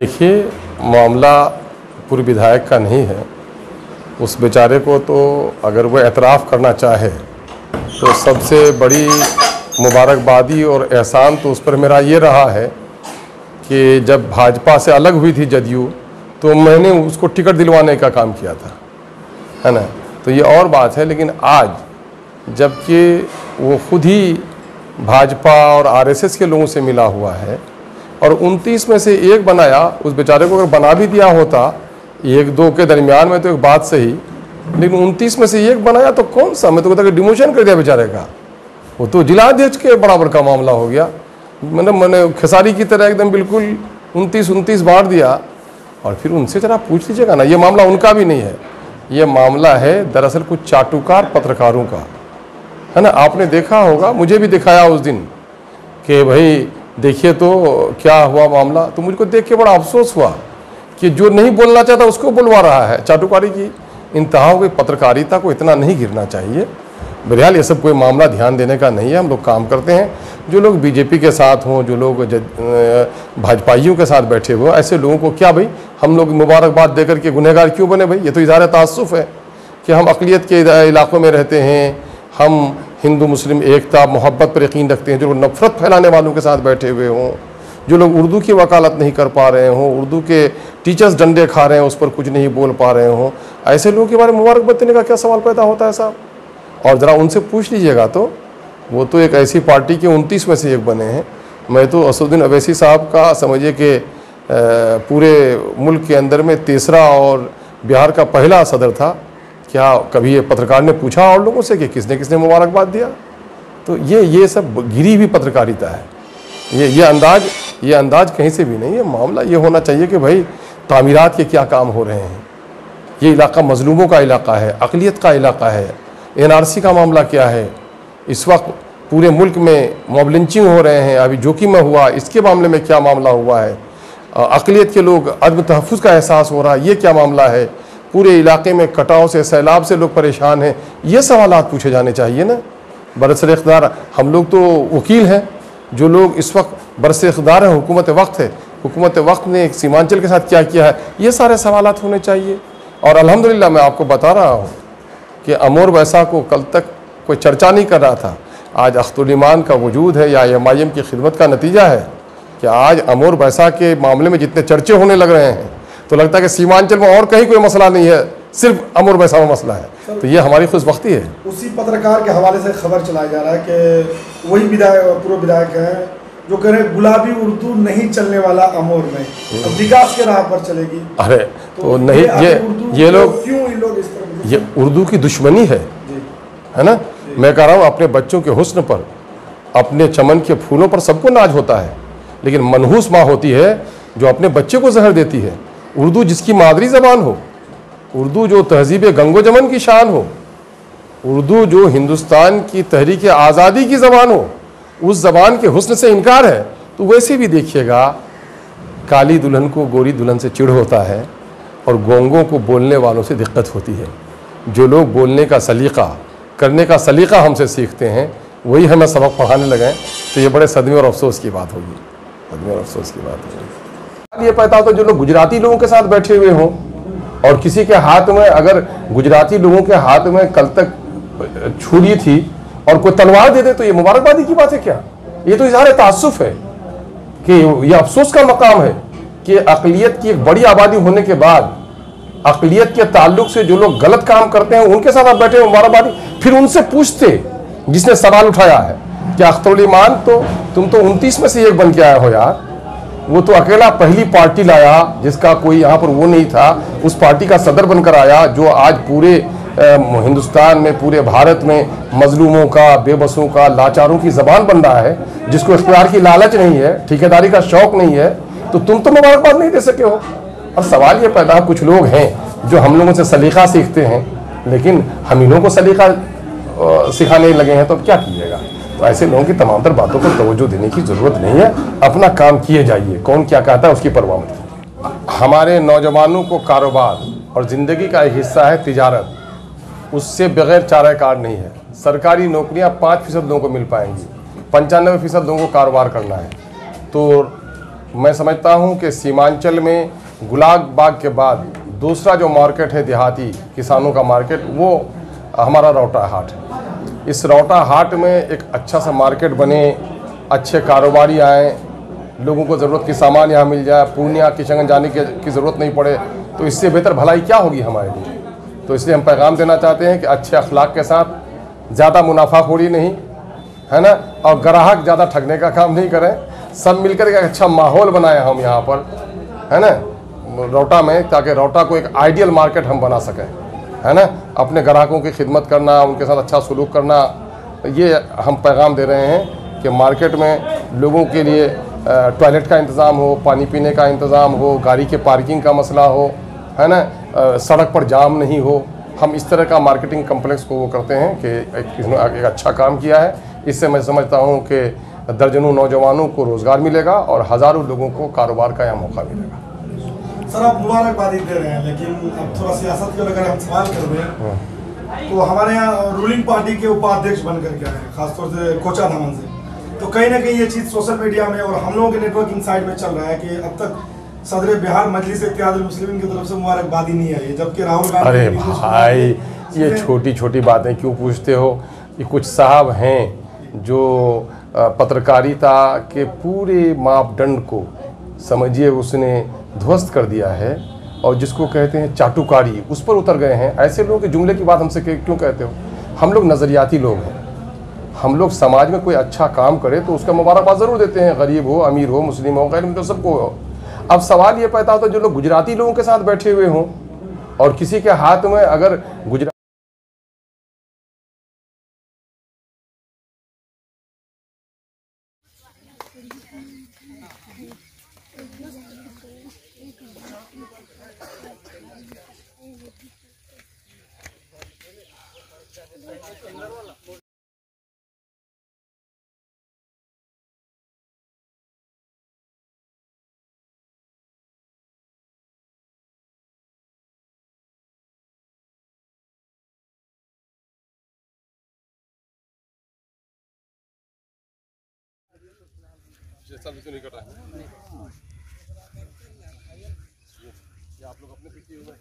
देखिए, मामला पूर्व विधायक का नहीं है। उस बेचारे को तो अगर वो एतराफ़ करना चाहे तो सबसे बड़ी मुबारकबादी और एहसान तो उस पर मेरा ये रहा है कि जब भाजपा से अलग हुई थी जदयू, तो मैंने उसको टिकट दिलवाने का काम किया था, है ना। तो ये और बात है। लेकिन आज जबकि वो खुद ही भाजपा और आरएसएस के लोगों से मिला हुआ है और 29 में से एक बनाया, उस बेचारे को अगर बना भी दिया होता, एक दो के दरमियान में तो एक बात सही, लेकिन 29 में से एक बनाया तो कौन सा, मैं तो कहता कि डिमोशन कर दिया बेचारे का। वो तो जिलाध्यक्ष के बराबर का मामला हो गया। मैंने खेसारी की तरह एकदम बिल्कुल 29 बांट दिया। और फिर उनसे जरा पूछ लीजिएगा ना, ये मामला उनका भी नहीं है, ये मामला है दरअसल कुछ चाटुकार पत्रकारों का, है ना। आपने देखा होगा, मुझे भी दिखाया उस दिन कि भाई देखिए तो क्या हुआ मामला। तो मुझको देख के बड़ा अफसोस हुआ कि जो नहीं बोलना चाहता उसको बुलवा रहा है। चाटुकारी की इंतहा हो गई। पत्रकारिता को इतना नहीं गिरना चाहिए। बहरहाल ये सब कोई मामला ध्यान देने का नहीं है। हम लोग काम करते हैं। जो लोग बीजेपी के साथ हों, जो लोग भाजपाइयों के साथ बैठे हुए, ऐसे लोगों को क्या भाई हम लोग मुबारकबाद देकर के गुनहगार क्यों बने भाई। ये तो इज़हार तासुफ़ है कि हम अक़लियत के इलाक़ों में रहते हैं, हम हिंदू मुस्लिम एकता मोहब्बत पर यकीन रखते हैं। जो लोग नफ़रत फैलाने वालों के साथ बैठे हुए हों, जो लोग उर्दू की वकालत नहीं कर पा रहे हों, उर्दू के टीचर्स डंडे खा रहे हैं, उस पर कुछ नहीं बोल पा रहे हों, ऐसे लोगों के बारे में मुबारकबाद देने का क्या सवाल पैदा होता है साहब। और ज़रा उनसे पूछ लीजिएगा तो वो तो एक ऐसी पार्टी के 29 में से एक बने हैं। मैं तो असदुद्दीन अवैसी साहब का समझिए कि पूरे मुल्क के अंदर में तीसरा और बिहार का पहला सदर था। क्या कभी ये पत्रकार ने पूछा और लोगों से कि किसने किसने मुबारकबाद दिया। तो ये सब गिरी हुई पत्रकारिता है। ये अंदाज कहीं से भी नहीं है। मामला ये होना चाहिए कि भाई तामीरात के क्या काम हो रहे हैं। ये इलाका मजलूमों का इलाका है, अक़लियत का इलाका है। एनआरसी का मामला क्या है। इस वक्त पूरे मुल्क में मॉब लिंचिंग हो रहे हैं, अभी जोकी में हुआ, इसके मामले में क्या मामला हुआ है। अक़लियत के लोग अदम तहफ़्फ़ुज़ का एहसास हो रहा है, ये क्या मामला है। पूरे इलाके में कटाव से, सैलाब से लोग परेशान हैं। ये सवालात पूछे जाने चाहिए ना। बरसर इक़्तिदार हम लोग तो वकील हैं, जो लोग इस वक्त बरसर इक़्तिदार हैं, हुकूमत वक्त है, हुकूमत वक्त ने सीमांचल के साथ क्या किया है, ये सारे सवालात होने चाहिए। और अल्हम्दुलिल्लाह मैं आपको बता रहा हूँ कि अमर वैसा को कल तक कोई चर्चा नहीं कर रहा था। आज अख्तुल ईमान का वजूद है या एमआईएम की खिदमत का नतीजा है कि आज अमर वैसा के मामले में जितने चर्चे होने लग रहे हैं, तो लगता है कि सीमांचल में और कहीं कोई मसला नहीं है, सिर्फ अमर वैसा में मसला है। तो ये हमारी खुशबख्ती है। उसी पत्रकार के हवाले से खबर चलाया जा रहा है कि वही पूर्व विधायक हैं जो कह रहे गुलाबी उर्दू नहीं चलने वाला अमर में, अब विकास के राह पर चलेगी। अरे तो नहीं, ये लोग क्यों इन लोग इस तरह, ये उर्दू की दुश्मनी है ना। मैं कह रहा हूँ अपने बच्चों के हुस्न पर, अपने चमन के फूलों पर सबको नाज होता है, लेकिन मनहूस माँ होती है जो अपने बच्चे को जहर देती है। उर्दू जिसकी मादरी ज़बान हो, उर्दू जो तहजीब गंगो जमन की शान हो, उर्दू जो हिंदुस्तान की तहरीक आज़ादी की ज़बान हो, उस ज़बान के हुस्न से इनकार है। तो वैसे भी देखिएगा, काली दुल्हन को गोरी दुल्हन से चिढ़ होता है और गोंगों को बोलने वालों से दिक्कत होती है। जो लोग बोलने का सलीक़ा, करने का सलीक़ा हमसे सीखते हैं, वही हमें सबक पढ़ाने लगे, तो ये बड़े सदमे और अफसोस की बात होगी। सदमे और अफसोस की बात होगी। ये पता हो तो जो लोग गुजराती लोगों के साथ बैठे हुए हों और किसी के हाथ में, अगर गुजराती लोगों के हाथ में कल तक छुरी थी और कोई तलवार दे दे, तो ये मुबारकबादी की बात है क्या। ये तो इज़हार तासुफ़ है कि ये अफसोस का मकाम है कि अक़लियत की एक बड़ी आबादी होने के बाद अक़लियत के ताल्लुक से जो लोग गलत काम करते हैं उनके साथ आप बैठे हो मुबारकबादी। फिर उनसे पूछते जिसने सवाल उठाया है कि अख्तुल ईमान तो तुम तो 29 में से एक बन के आए हो यार। वो तो अकेला पहली पार्टी लाया जिसका कोई यहाँ पर वो नहीं था, उस पार्टी का सदर बनकर आया, जो आज पूरे हिंदुस्तान में, पूरे भारत में मजलूमों का, बेबसों का, लाचारों की ज़बान बन रहा है, जिसको इख्तियार की लालच नहीं है, ठेकेदारी का शौक़ नहीं है। तो तुम तो मुबारकबाद नहीं दे सके हो। और सवाल ये पैदा, कुछ लोग हैं जो हम लोगों से सलीक़ा सीखते हैं, लेकिन हम इन्हों को सलीक़ा सिखाने लगे हैं, तो क्या कीजिएगा। तो ऐसे लोगों की तमाम तर बातों पर तवज्जो देने की ज़रूरत नहीं है। अपना काम किए जाइए, कौन क्या कहता है उसकी परवाह मत कीजिए। हमारे नौजवानों को कारोबार और ज़िंदगी का एक हिस्सा है तिजारत, उससे बगैर चारा कार नहीं है। सरकारी नौकरियां 5% लोगों को मिल पाएंगी, 95% लोगों को कारोबार करना है। तो मैं समझता हूं कि सीमांचल में गुलाब बाग के बाद दूसरा जो मार्केट है देहाती किसानों का मार्केट, वो हमारा रौटा हाट है। इस रौटा हाट में एक अच्छा सा मार्केट बने, अच्छे कारोबारी आएँ, लोगों को ज़रूरत की सामान यहाँ मिल जाए, पूर्णिया किशनगंज जाने की ज़रूरत नहीं पड़े, तो इससे बेहतर भलाई क्या होगी हमारे लिए। तो इसलिए हम पैगाम देना चाहते हैं कि अच्छे अखलाक के साथ, ज़्यादा मुनाफाखोरी नहीं, है ना, और ग्राहक ज़्यादा ठगने का काम नहीं करें, सब मिलकर एक अच्छा माहौल बनाए हम यहाँ पर, है ना, रौटा में, ताकि रौटा को एक आइडियल मार्केट हम बना सकें, है ना। अपने ग्राहकों की खिदमत करना, उनके साथ अच्छा सलूक करना, ये हम पैगाम दे रहे हैं कि मार्केट में लोगों के लिए टॉयलेट का इंतज़ाम हो, पानी पीने का इंतज़ाम हो, गाड़ी के पार्किंग का मसला हो, है ना, सड़क पर जाम नहीं हो। हम इस तरह का मार्केटिंग कम्प्लेक्स को वो करते हैं कि एक अच्छा काम किया है। इससे मैं समझता हूँ कि दर्जनों नौजवानों को रोज़गार मिलेगा और हज़ारों लोगों को कारोबार का यहाँ मौका मिलेगा। सर, आप मुबारकबादी दे रहे हैं, लेकिन अब थोड़ा सियासत का अगर हम सवाल कर रहे तो हमारे यहाँ रूलिंग पार्टी के उपाध्यक्ष बन करके आए, खासतौर से कोचा धामन से, तो कहीं ना कहीं ये चीज़ सोशल मीडिया में और हम लोगों के नेटवर्किंग साइड में चल रहा है कि अब तक सदर बिहार मजलिस इत्तेहादुल मुस्लिमीन की तरफ से मुबारकबादी नहीं आई है, जबकि राहुल गांधी। अरे भाई, ये छोटी छोटी बातें क्यों पूछते हो। ये कुछ साहब हैं जो पत्रकारिता के पूरे मापदंड को समझिए उसने ध्वस्त कर दिया है, और जिसको कहते हैं चाटुकारी, उस पर उतर गए हैं। ऐसे लोगों के जुमले की बात हमसे क्यों कहते हो। हम लोग नज़रियाती लोग हैं, हम लोग समाज में कोई अच्छा काम करे तो उसका मुबारकबाद ज़रूर देते हैं, गरीब हो, अमीर हो, मुस्लिम हो, गैर मुस्लिम, सबको हो। अब सवाल ये पैदा होता है जो लोग गुजराती लोगों के साथ बैठे हुए हों और किसी के हाथ में अगर गुजरात जैसा भी तो नहीं कर रहा है। आप लोग अपने पीछे हो गए।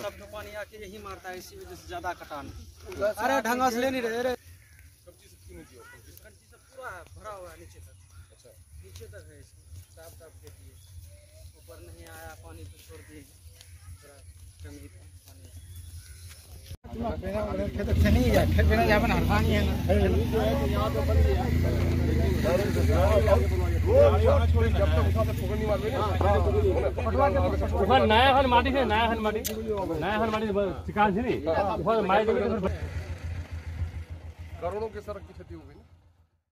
सब तो पानी आके यही मारता है, इसी वजह से ज्यादा कटान। अरे ढंगा से ले नहीं रहे। सब्जी सब क्यों नहीं दिया? सब्जी सब पूरा है, भरा हुआ है नीचे तक। अच्छा, नीचे तक है, साफ साफ देखिए, ऊपर नहीं आया पानी तो छोड़ दिए, थोड़ा कमी पानी। खेत से नहीं जाए, खेत बिना जावन हरसानी है ना। नया हन माटी से नया हन माटी चिकान से नहीं करोड़ों के सड़क की क्षति हो गई।